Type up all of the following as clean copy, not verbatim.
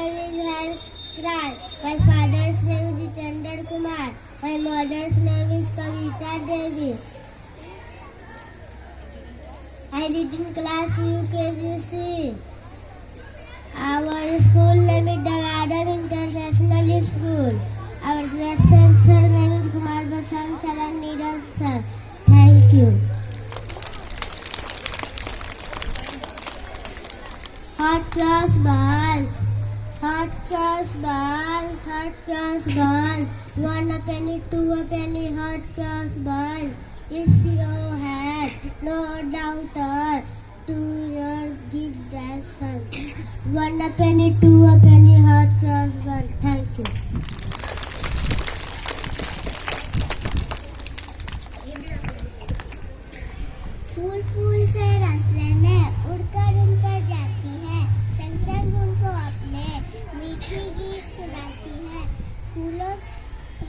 name is Harsh Kral. My father's name is Jitendra Kumar. My mother's name is Kavita Devi. I read in class UKGC. Our school name is Dagadan International School. Our great sir name is Kumar Basant Sir and Neeraj sir. Thank you. Hot cross balls. Hot cross balls. Hot cross balls. 1 a penny, 2 a penny. Hot cross balls. If you had no doubter to your give that son. 1 a penny, 2 a penny. Hot cross balls. Thank you. फूल फूल से रस लेने उड़कर उन पर जाती है, संग संग उनको अपने मीठी गीत सुनाती है, फूलों से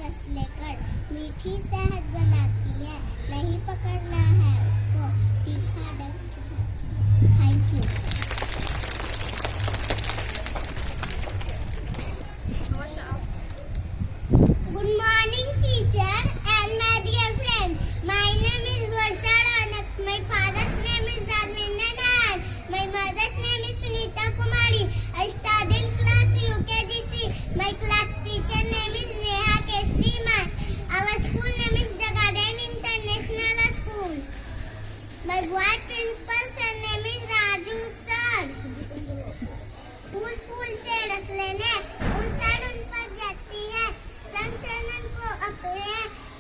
रस लेकर मीठी शहद बनाती है, नहीं पकड़ना है उसको तीखा डंक। Thank you. Good morning teacher and my dear friend. My name is Varsha Ranak. My father's name is Dharmendra Nair. My mother's name is Sunita Kumari. I study in class UKGC. My class teacher name is Neha Kesriman. Our school name is Jagaden International School. My boy principal sir name is Raju sir. फूल फूल से रस लेने उड़कर उन पर जाती है, संग संग उनको अपने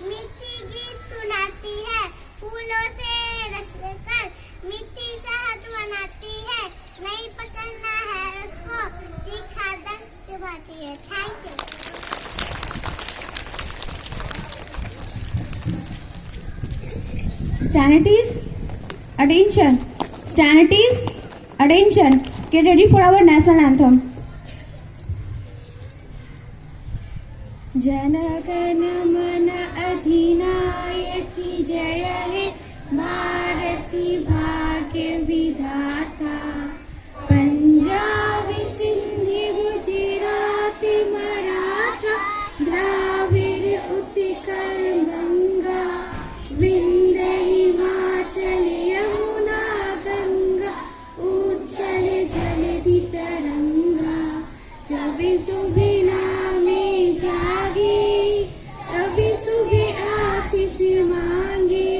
मीठी गीत सुनाती है, फूलों से रस लेकर मीठी शहद बनाती है, नहीं पकड़ना है उसको तीखा दंक चबाती है। Thank you. Standards, attention. Standards, attention. Get ready for our national anthem. जनगण मन अधिनायकी जय हे, भारती भाग्य विधाता, पंजाबी सिंधी गुजराती मराठा द्राविड़ उत्कल बंगा, विंध्य हिमाचल यमुना गंगा, उज्जल जलधि तरंगा, जब सुबिना में जागे तभी सुबह आशीष मांगे,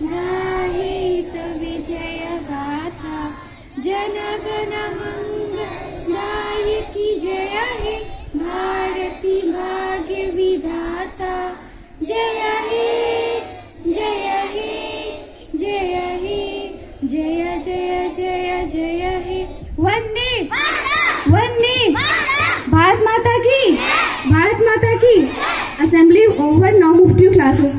गाहे तभी जय गाथा, जनगण मंगलदायकी जय हे, भारती भाग्य विधाता, जय हे जय हे जय हे जय जय जय जय हे। वंदे वंदे भारत माता की, भारत माता की। Assembly over, now move to your classes.